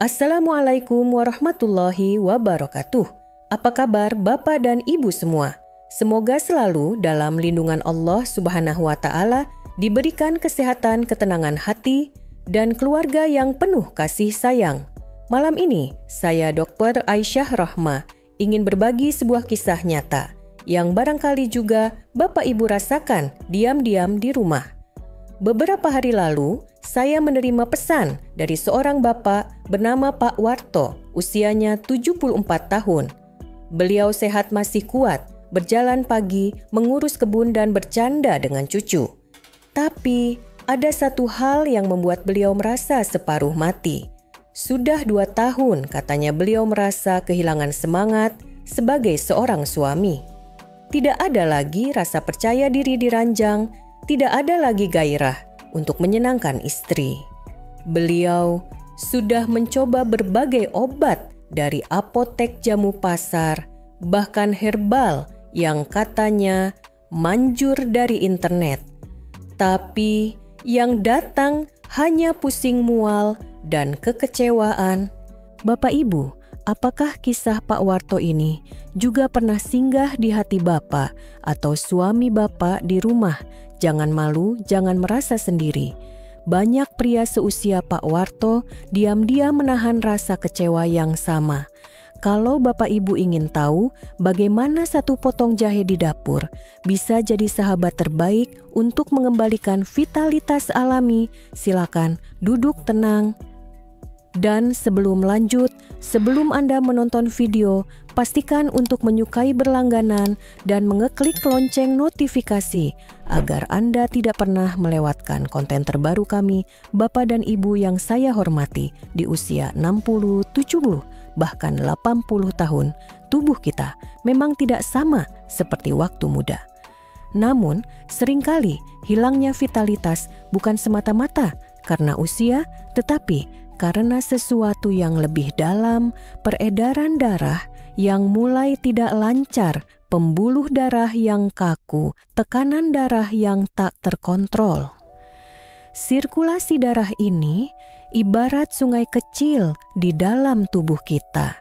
Assalamualaikum warahmatullahi wabarakatuh. Apa kabar Bapak dan Ibu semua? Semoga selalu dalam lindungan Allah Subhanahu wa Ta'ala diberikan kesehatan, ketenangan hati, dan keluarga yang penuh kasih sayang. Malam ini, saya Dr. Aisyah Rahma ingin berbagi sebuah kisah nyata yang barangkali juga Bapak Ibu rasakan diam-diam di rumah. Beberapa hari lalu, saya menerima pesan dari seorang bapak bernama Pak Warto, usianya 74 tahun. Beliau sehat masih kuat, berjalan pagi, mengurus kebun dan bercanda dengan cucu. Tapi, ada satu hal yang membuat beliau merasa separuh mati. Sudah 2 tahun katanya beliau merasa kehilangan semangat sebagai seorang suami. Tidak ada lagi rasa percaya diri di ranjang, tidak ada lagi gairah untuk menyenangkan istri. Beliau sudah mencoba berbagai obat dari apotek jamu pasar, bahkan herbal yang katanya manjur dari internet. Tapi yang datang hanya pusing mual dan kekecewaan. Bapak Ibu, apakah kisah Pak Warto ini juga pernah singgah di hati Bapak atau suami Bapak di rumah? Jangan malu, jangan merasa sendiri. Banyak pria seusia Pak Warto diam-diam menahan rasa kecewa yang sama. Kalau Bapak Ibu ingin tahu bagaimana satu potong jahe di dapur bisa jadi sahabat terbaik untuk mengembalikan vitalitas alami, silakan duduk tenang. Dan sebelum lanjut, sebelum Anda menonton video, pastikan untuk menyukai berlangganan dan mengeklik lonceng notifikasi agar Anda tidak pernah melewatkan konten terbaru kami, Bapak dan Ibu yang saya hormati di usia 60, 70, bahkan 80 tahun. Tubuh kita memang tidak sama seperti waktu muda. Namun, seringkali hilangnya vitalitas bukan semata-mata karena usia, tetapi karena sesuatu yang lebih dalam, peredaran darah yang mulai tidak lancar, pembuluh darah yang kaku, tekanan darah yang tak terkontrol. Sirkulasi darah ini ibarat sungai kecil di dalam tubuh kita.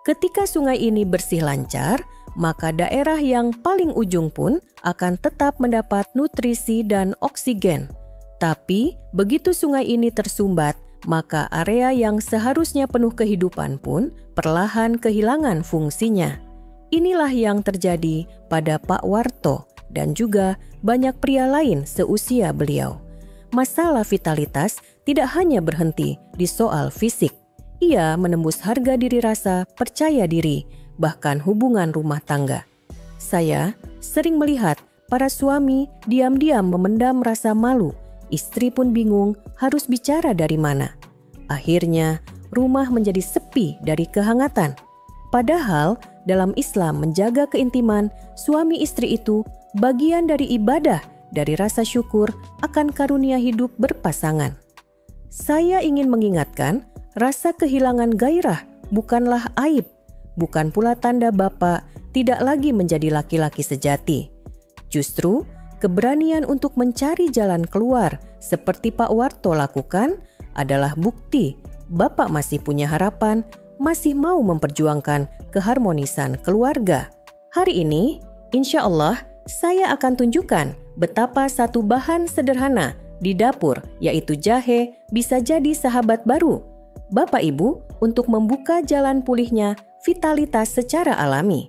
Ketika sungai ini bersih lancar, maka daerah yang paling ujung pun akan tetap mendapat nutrisi dan oksigen. Tapi begitu sungai ini tersumbat, maka area yang seharusnya penuh kehidupan pun perlahan kehilangan fungsinya. Inilah yang terjadi pada Pak Warto dan juga banyak pria lain seusia beliau. Masalah vitalitas tidak hanya berhenti di soal fisik. Ia menembus harga diri rasa, percaya diri, bahkan hubungan rumah tangga. Saya sering melihat para suami diam-diam memendam rasa malu. Istri pun bingung harus bicara dari mana. Akhirnya, rumah menjadi sepi dari kehangatan. Padahal, dalam Islam menjaga keintiman suami istri itu bagian dari ibadah, dari rasa syukur akan karunia hidup berpasangan. Saya ingin mengingatkan, rasa kehilangan gairah bukanlah aib, bukan pula tanda Bapak tidak lagi menjadi laki-laki sejati. Justru, keberanian untuk mencari jalan keluar seperti Pak Warto lakukan adalah bukti Bapak masih punya harapan, masih mau memperjuangkan keharmonisan keluarga. Hari ini, insya Allah, saya akan tunjukkan betapa satu bahan sederhana di dapur, yaitu jahe, bisa jadi sahabat baru Bapak Ibu untuk membuka jalan pulihnya vitalitas secara alami.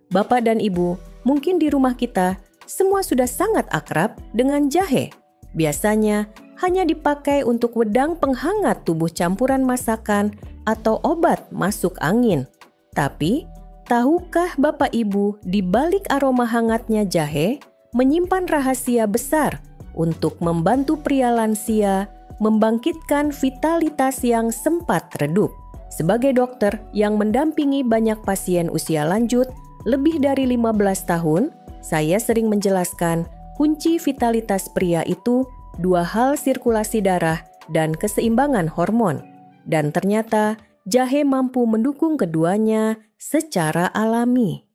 Bapak dan Ibu, mungkin di rumah kita semua sudah sangat akrab dengan jahe. Biasanya hanya dipakai untuk wedang penghangat tubuh campuran masakan atau obat masuk angin. Tapi, tahukah Bapak Ibu di balik aroma hangatnya jahe menyimpan rahasia besar untuk membantu pria lansia membangkitkan vitalitas yang sempat redup? Sebagai dokter yang mendampingi banyak pasien usia lanjut lebih dari 15 tahun, saya sering menjelaskan kunci vitalitas pria itu 2 hal sirkulasi darah dan keseimbangan hormon. Dan ternyata jahe mampu mendukung keduanya secara alami.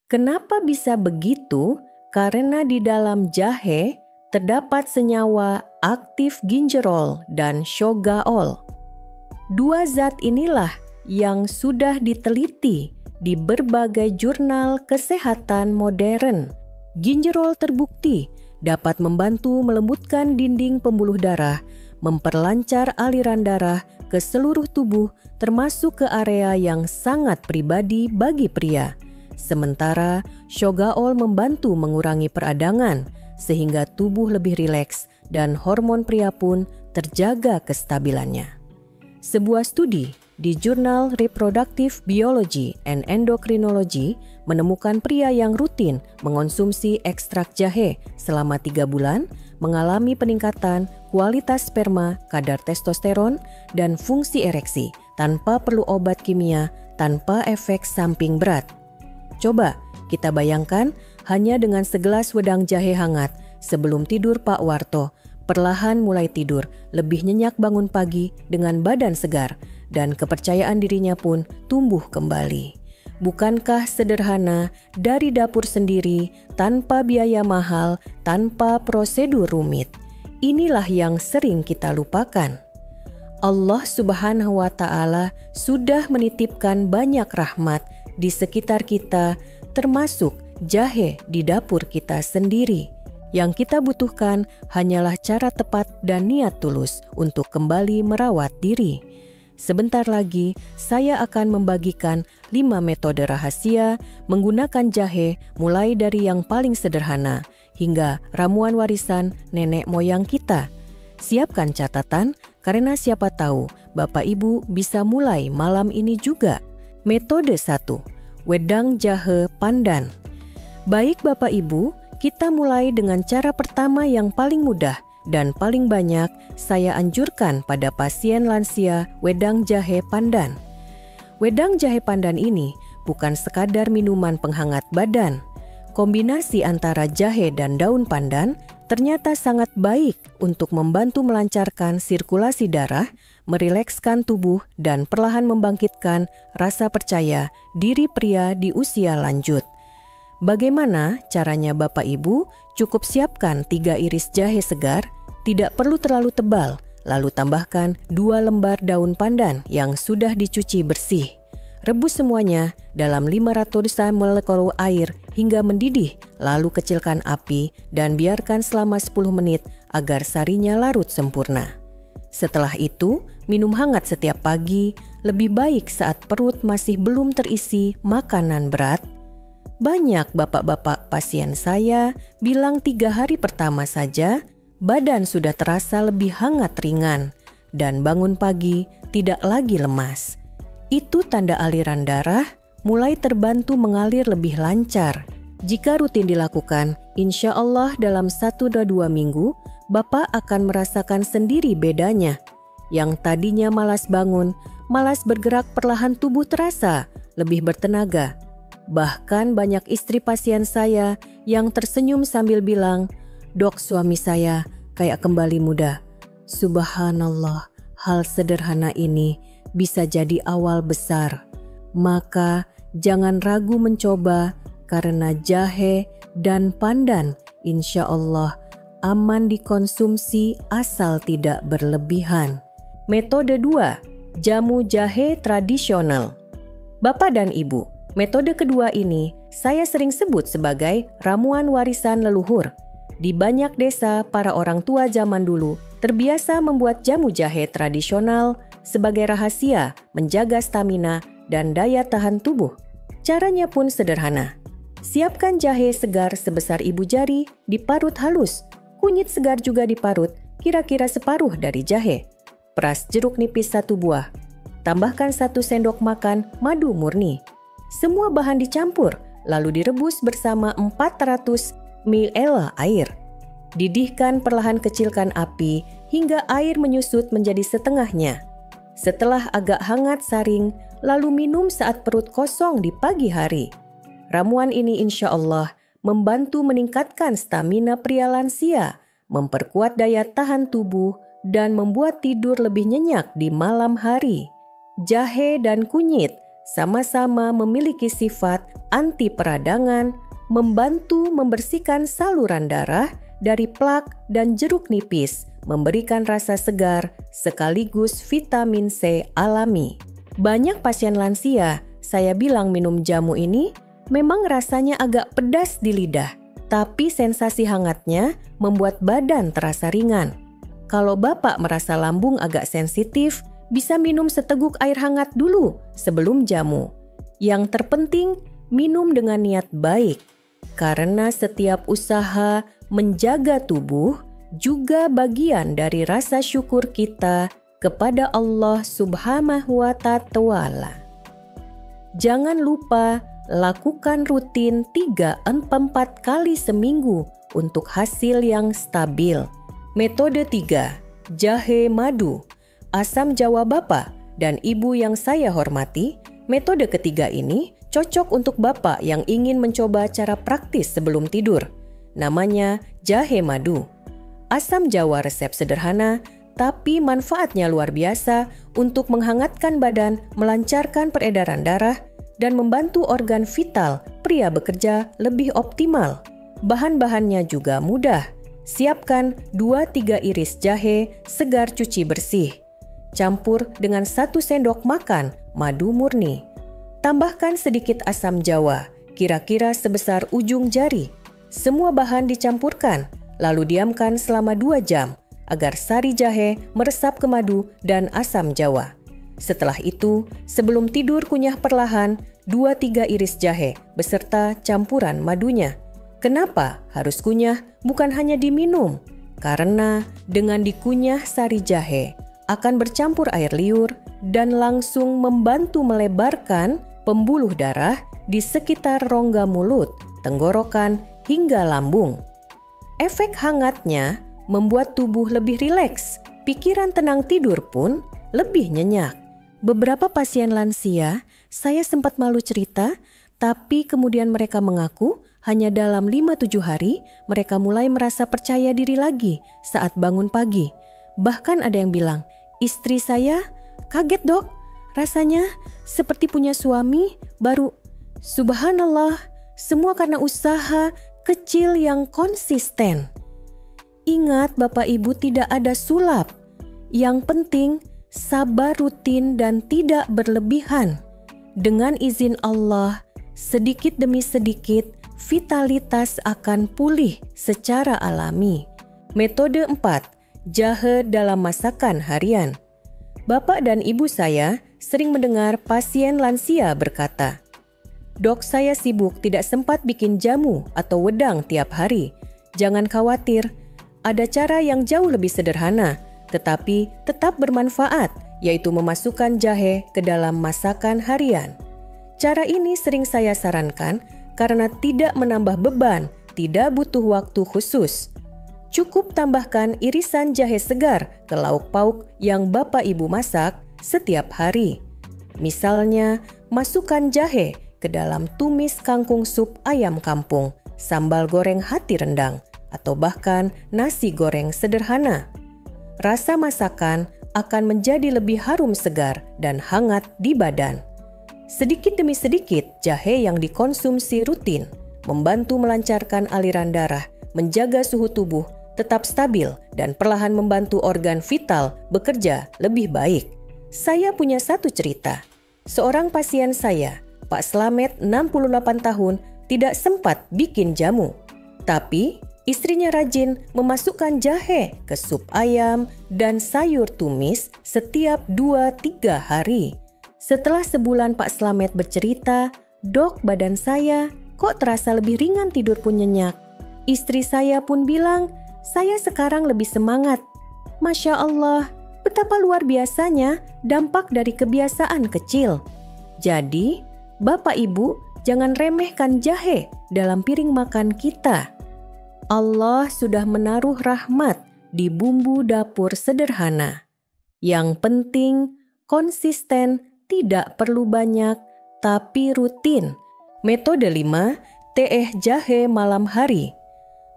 Kenapa bisa begitu? Karena di dalam jahe terdapat senyawa aktif gingerol dan shogaol. Dua zat inilah yang sudah diteliti di berbagai jurnal kesehatan modern. Ginjerol terbukti dapat membantu melembutkan dinding pembuluh darah, memperlancar aliran darah ke seluruh tubuh termasuk ke area yang sangat pribadi bagi pria. Sementara Shogaol membantu mengurangi peradangan sehingga tubuh lebih rileks dan hormon pria pun terjaga kestabilannya. Sebuah studi di jurnal Reproductive Biology and Endocrinology menemukan pria yang rutin mengonsumsi ekstrak jahe selama 3 bulan mengalami peningkatan kualitas sperma, kadar testosteron, dan fungsi ereksi tanpa perlu obat kimia, tanpa efek samping berat. Coba kita bayangkan hanya dengan segelas wedang jahe hangat sebelum tidur Pak Warto, perlahan mulai tidur, lebih nyenyak bangun pagi dengan badan segar, dan kepercayaan dirinya pun tumbuh kembali. Bukankah sederhana dari dapur sendiri, tanpa biaya mahal, tanpa prosedur rumit? Inilah yang sering kita lupakan. Allah Subhanahu wa Ta'ala sudah menitipkan banyak rahmat di sekitar kita, termasuk jahe di dapur kita sendiri. Yang kita butuhkan hanyalah cara tepat dan niat tulus untuk kembali merawat diri. Sebentar lagi saya akan membagikan 5 metode rahasia menggunakan jahe, mulai dari yang paling sederhana hingga ramuan warisan nenek moyang kita. Siapkan catatan karena siapa tahu Bapak Ibu bisa mulai malam ini juga. Metode 1, wedang jahe pandan. Baik Bapak Ibu, kita mulai dengan cara pertama yang paling mudah dan paling banyak saya anjurkan pada pasien lansia, wedang jahe pandan. Wedang jahe pandan ini bukan sekadar minuman penghangat badan. Kombinasi antara jahe dan daun pandan ternyata sangat baik untuk membantu melancarkan sirkulasi darah, merilekskan tubuh, dan perlahan membangkitkan rasa percaya diri pria di usia lanjut. Bagaimana caranya Bapak Ibu? Cukup siapkan 3 iris jahe segar, tidak perlu terlalu tebal, lalu tambahkan 2 lembar daun pandan yang sudah dicuci bersih. Rebus semuanya dalam 500 ml air hingga mendidih, lalu kecilkan api dan biarkan selama 10 menit agar sarinya larut sempurna. Setelah itu, minum hangat setiap pagi, lebih baik saat perut masih belum terisi makanan berat. Banyak bapak-bapak pasien saya bilang 3 hari pertama saja badan sudah terasa lebih hangat ringan dan bangun pagi tidak lagi lemas. Itu tanda aliran darah mulai terbantu mengalir lebih lancar. Jika rutin dilakukan, insya Allah dalam 1-2 minggu, Bapak akan merasakan sendiri bedanya. Yang tadinya malas bangun, malas bergerak, perlahan tubuh terasa lebih bertenaga. Bahkan banyak istri pasien saya yang tersenyum sambil bilang, "Dok, suami saya kayak kembali muda." Subhanallah, hal sederhana ini bisa jadi awal besar. Maka jangan ragu mencoba, karena jahe dan pandan insya Allah aman dikonsumsi asal tidak berlebihan. Metode 2, jamu jahe tradisional. Bapak dan Ibu, metode kedua ini saya sering sebut sebagai ramuan warisan leluhur. Di banyak desa, para orang tua zaman dulu terbiasa membuat jamu jahe tradisional sebagai rahasia menjaga stamina dan daya tahan tubuh. Caranya pun sederhana. Siapkan jahe segar sebesar ibu jari, diparut halus. Kunyit segar juga diparut, kira-kira separuh dari jahe. Peras jeruk nipis 1 buah. Tambahkan 1 sendok makan madu murni. Semua bahan dicampur, lalu direbus bersama 400 ml air. Didihkan, perlahan kecilkan api hingga air menyusut menjadi setengahnya. Setelah agak hangat, saring, lalu minum saat perut kosong di pagi hari. Ramuan ini insya Allah membantu meningkatkan stamina pria lansia, memperkuat daya tahan tubuh, dan membuat tidur lebih nyenyak di malam hari. Jahe dan kunyit sama-sama memiliki sifat anti peradangan, membantu membersihkan saluran darah dari plak, dan jeruk nipis memberikan rasa segar sekaligus vitamin C alami. Banyak pasien lansia, saya bilang minum jamu ini memang rasanya agak pedas di lidah, tapi sensasi hangatnya membuat badan terasa ringan. Kalau Bapak merasa lambung agak sensitif, bisa minum seteguk air hangat dulu sebelum jamu. Yang terpenting, minum dengan niat baik, karena setiap usaha menjaga tubuh juga bagian dari rasa syukur kita kepada Allah Subhanahu wa Ta'ala. Jangan lupa lakukan rutin 3-4 kali seminggu untuk hasil yang stabil. Metode 3, jahe madu. Asam Jawa Bapak dan Ibu yang saya hormati, metode ketiga ini cocok untuk Bapak yang ingin mencoba cara praktis sebelum tidur. Namanya jahe madu. Asam Jawa resep sederhana, tapi manfaatnya luar biasa untuk menghangatkan badan, melancarkan peredaran darah, dan membantu organ vital pria bekerja lebih optimal. Bahan-bahannya juga mudah. Siapkan 2-3 iris jahe segar cuci bersih. Campur dengan 1 sendok makan madu murni. Tambahkan sedikit asam Jawa, kira-kira sebesar ujung jari. Semua bahan dicampurkan, lalu diamkan selama 2 jam agar sari jahe meresap ke madu dan asam Jawa. Setelah itu, sebelum tidur kunyah perlahan 2-3 iris jahe beserta campuran madunya. Kenapa harus kunyah bukan hanya diminum? Karena dengan dikunyah sari jahe akan bercampur air liur dan langsung membantu melebarkan pembuluh darah di sekitar rongga mulut, tenggorokan, hingga lambung. Efek hangatnya membuat tubuh lebih rileks, pikiran tenang, tidur pun lebih nyenyak. Beberapa pasien lansia, saya sempat malu cerita, tapi kemudian mereka mengaku hanya dalam 5-7 hari mereka mulai merasa percaya diri lagi saat bangun pagi. Bahkan ada yang bilang, istri saya kaget dok, rasanya seperti punya suami baru. Subhanallah, semua karena usaha kecil yang konsisten. Ingat Bapak Ibu, tidak ada sulap. Yang penting sabar rutin dan tidak berlebihan. Dengan izin Allah, sedikit demi sedikit vitalitas akan pulih secara alami. Metode 4, jahe dalam masakan harian. Bapak dan Ibu saya sering mendengar pasien lansia berkata, "Dok, saya sibuk, tidak sempat bikin jamu atau wedang tiap hari." Jangan khawatir, ada cara yang jauh lebih sederhana, tetapi tetap bermanfaat, yaitu memasukkan jahe ke dalam masakan harian. Cara ini sering saya sarankan karena tidak menambah beban, tidak butuh waktu khusus. Cukup tambahkan irisan jahe segar ke lauk pauk yang Bapak Ibu masak setiap hari. Misalnya, masukkan jahe ke dalam tumis kangkung sup ayam kampung, sambal goreng hati rendang, atau bahkan nasi goreng sederhana. Rasa masakan akan menjadi lebih harum segar dan hangat di badan. Sedikit demi sedikit, jahe yang dikonsumsi rutin membantu melancarkan aliran darah, menjaga suhu tubuh tetap stabil, dan perlahan membantu organ vital bekerja lebih baik. Saya punya satu cerita. Seorang pasien saya, Pak Slamet, 68 tahun, tidak sempat bikin jamu. Tapi istrinya rajin memasukkan jahe ke sup ayam dan sayur tumis setiap 2-3 hari. Setelah sebulan Pak Slamet bercerita, "Dok, badan saya kok terasa lebih ringan, tidur pun nyenyak." Istri saya pun bilang, "Saya sekarang lebih semangat." Masya Allah, betapa luar biasanya dampak dari kebiasaan kecil. Jadi, Bapak Ibu jangan remehkan jahe dalam piring makan kita. Allah sudah menaruh rahmat di bumbu dapur sederhana. Yang penting konsisten, tidak perlu banyak, tapi rutin. Metode 5, teh jahe malam hari.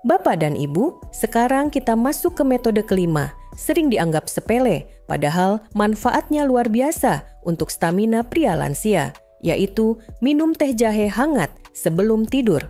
Bapak dan Ibu, sekarang kita masuk ke metode kelima. Sering dianggap sepele, padahal manfaatnya luar biasa untuk stamina pria lansia, yaitu minum teh jahe hangat sebelum tidur.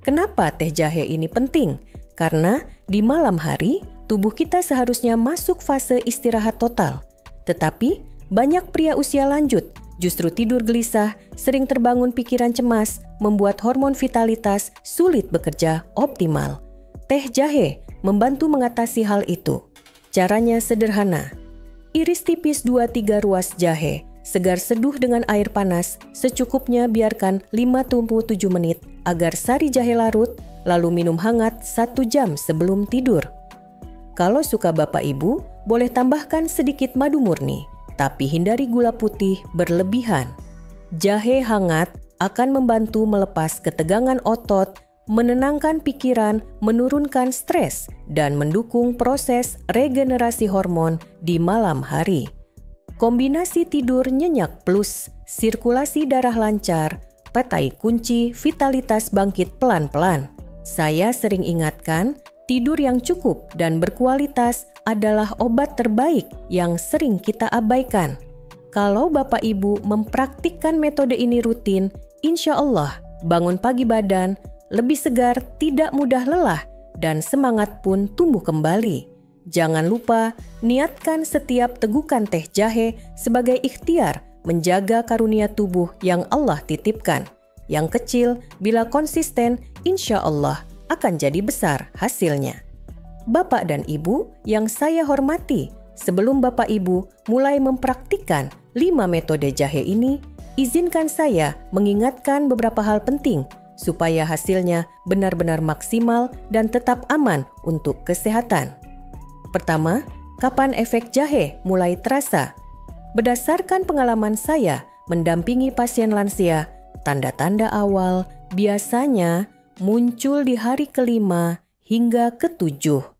Kenapa teh jahe ini penting? Karena di malam hari tubuh kita seharusnya masuk fase istirahat total. Tetapi, banyak pria usia lanjut justru tidur gelisah, sering terbangun pikiran cemas, membuat hormon vitalitas sulit bekerja optimal. Teh jahe membantu mengatasi hal itu. Caranya sederhana. Iris tipis 2-3 ruas jahe, segar seduh dengan air panas, secukupnya biarkan 5-7 menit agar sari jahe larut, lalu minum hangat 1 jam sebelum tidur. Kalau suka Bapak Ibu, boleh tambahkan sedikit madu murni, tapi hindari gula putih berlebihan. Jahe hangat akan membantu melepas ketegangan otot, menenangkan pikiran, menurunkan stres, dan mendukung proses regenerasi hormon di malam hari. Kombinasi tidur nyenyak plus sirkulasi darah lancar, petai kunci vitalitas bangkit pelan-pelan. Saya sering ingatkan, tidur yang cukup dan berkualitas adalah obat terbaik yang sering kita abaikan. Kalau Bapak Ibu mempraktikkan metode ini rutin, insya Allah bangun pagi badan lebih segar, tidak mudah lelah, dan semangat pun tumbuh kembali. Jangan lupa, niatkan setiap tegukan teh jahe sebagai ikhtiar menjaga karunia tubuh yang Allah titipkan. Yang kecil, bila konsisten, insya Allah akan jadi besar hasilnya. Bapak dan Ibu yang saya hormati, sebelum Bapak Ibu mulai mempraktikkan 5 metode jahe ini, izinkan saya mengingatkan beberapa hal penting supaya hasilnya benar-benar maksimal dan tetap aman untuk kesehatan. Pertama, kapan efek jahe mulai terasa? Berdasarkan pengalaman saya mendampingi pasien lansia, tanda-tanda awal biasanya muncul di hari ke-5 hingga ke-7.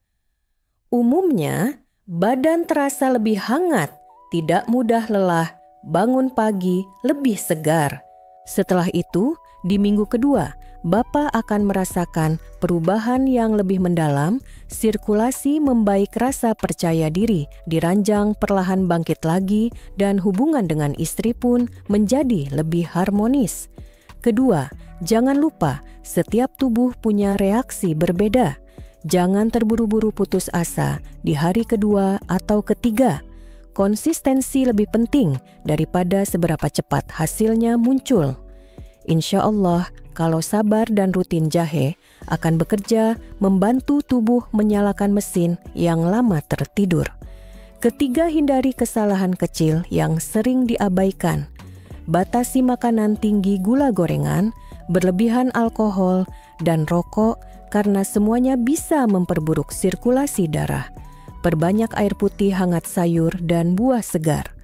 Umumnya, badan terasa lebih hangat, tidak mudah lelah, bangun pagi lebih segar. Setelah itu, di minggu kedua, Bapak akan merasakan perubahan yang lebih mendalam, sirkulasi membaik, rasa percaya diri diranjang perlahan bangkit lagi, dan hubungan dengan istri pun menjadi lebih harmonis. Kedua, jangan lupa setiap tubuh punya reaksi berbeda. Jangan terburu-buru putus asa di hari kedua atau ketiga. Konsistensi lebih penting daripada seberapa cepat hasilnya muncul. Insya Allah, kalau sabar dan rutin jahe akan bekerja membantu tubuh menyalakan mesin yang lama tertidur. Ketiga, hindari kesalahan kecil yang sering diabaikan. Batasi makanan tinggi gula gorengan, berlebihan alkohol, dan rokok karena semuanya bisa memperburuk sirkulasi darah. Perbanyak air putih, hangat sayur, dan buah segar.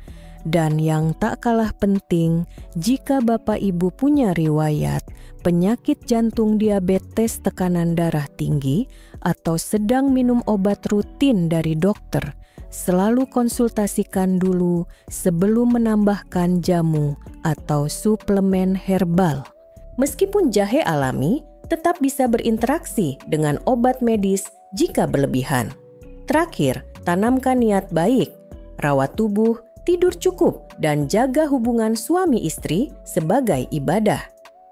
Dan yang tak kalah penting, jika Bapak Ibu punya riwayat penyakit jantung, diabetes, tekanan darah tinggi, atau sedang minum obat rutin dari dokter, selalu konsultasikan dulu sebelum menambahkan jamu atau suplemen herbal. Meskipun jahe alami, tetap bisa berinteraksi dengan obat medis jika berlebihan. Terakhir, tanamkan niat baik, rawat tubuh, tidur cukup, dan jaga hubungan suami istri sebagai ibadah.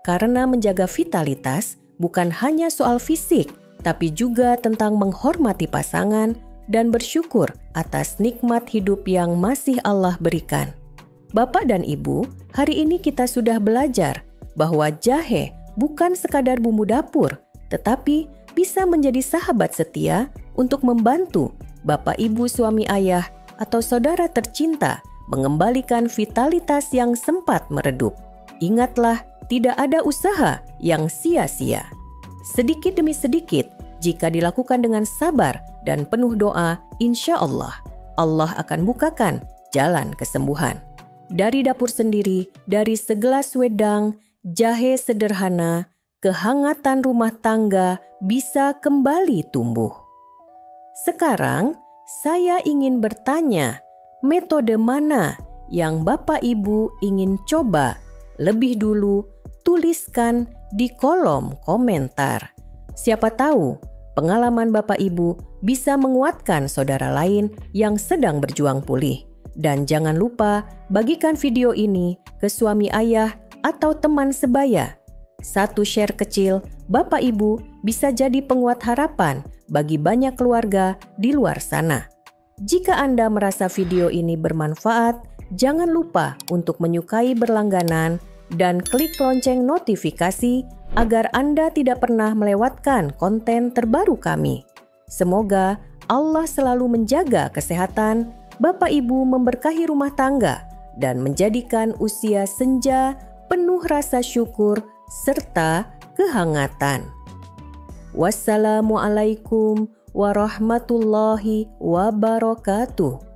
Karena menjaga vitalitas bukan hanya soal fisik, tapi juga tentang menghormati pasangan dan bersyukur atas nikmat hidup yang masih Allah berikan. Bapak dan Ibu, hari ini kita sudah belajar bahwa jahe bukan sekadar bumbu dapur, tetapi bisa menjadi sahabat setia untuk membantu Bapak Ibu, suami ayah, atau saudara tercinta mengembalikan vitalitas yang sempat meredup. Ingatlah, tidak ada usaha yang sia-sia. Sedikit demi sedikit, jika dilakukan dengan sabar dan penuh doa, insya Allah, Allah akan bukakan jalan kesembuhan. Dari dapur sendiri, dari segelas wedang, jahe sederhana, kehangatan rumah tangga bisa kembali tumbuh. Sekarang, saya ingin bertanya, metode mana yang Bapak Ibu ingin coba? Lebih dulu, tuliskan di kolom komentar. Siapa tahu pengalaman Bapak Ibu bisa menguatkan saudara lain yang sedang berjuang pulih. Dan jangan lupa bagikan video ini ke suami ayah atau teman sebaya. Satu share kecil Bapak Ibu bisa jadi penguat harapan bagi banyak keluarga di luar sana. Jika Anda merasa video ini bermanfaat, jangan lupa untuk menyukai berlangganan dan klik lonceng notifikasi agar Anda tidak pernah melewatkan konten terbaru kami. Semoga Allah selalu menjaga kesehatan, Bapak Ibu memberkahi rumah tangga, dan menjadikan usia senja penuh rasa syukur serta kehangatan. Wassalamualaikum warahmatullahi wabarakatuh.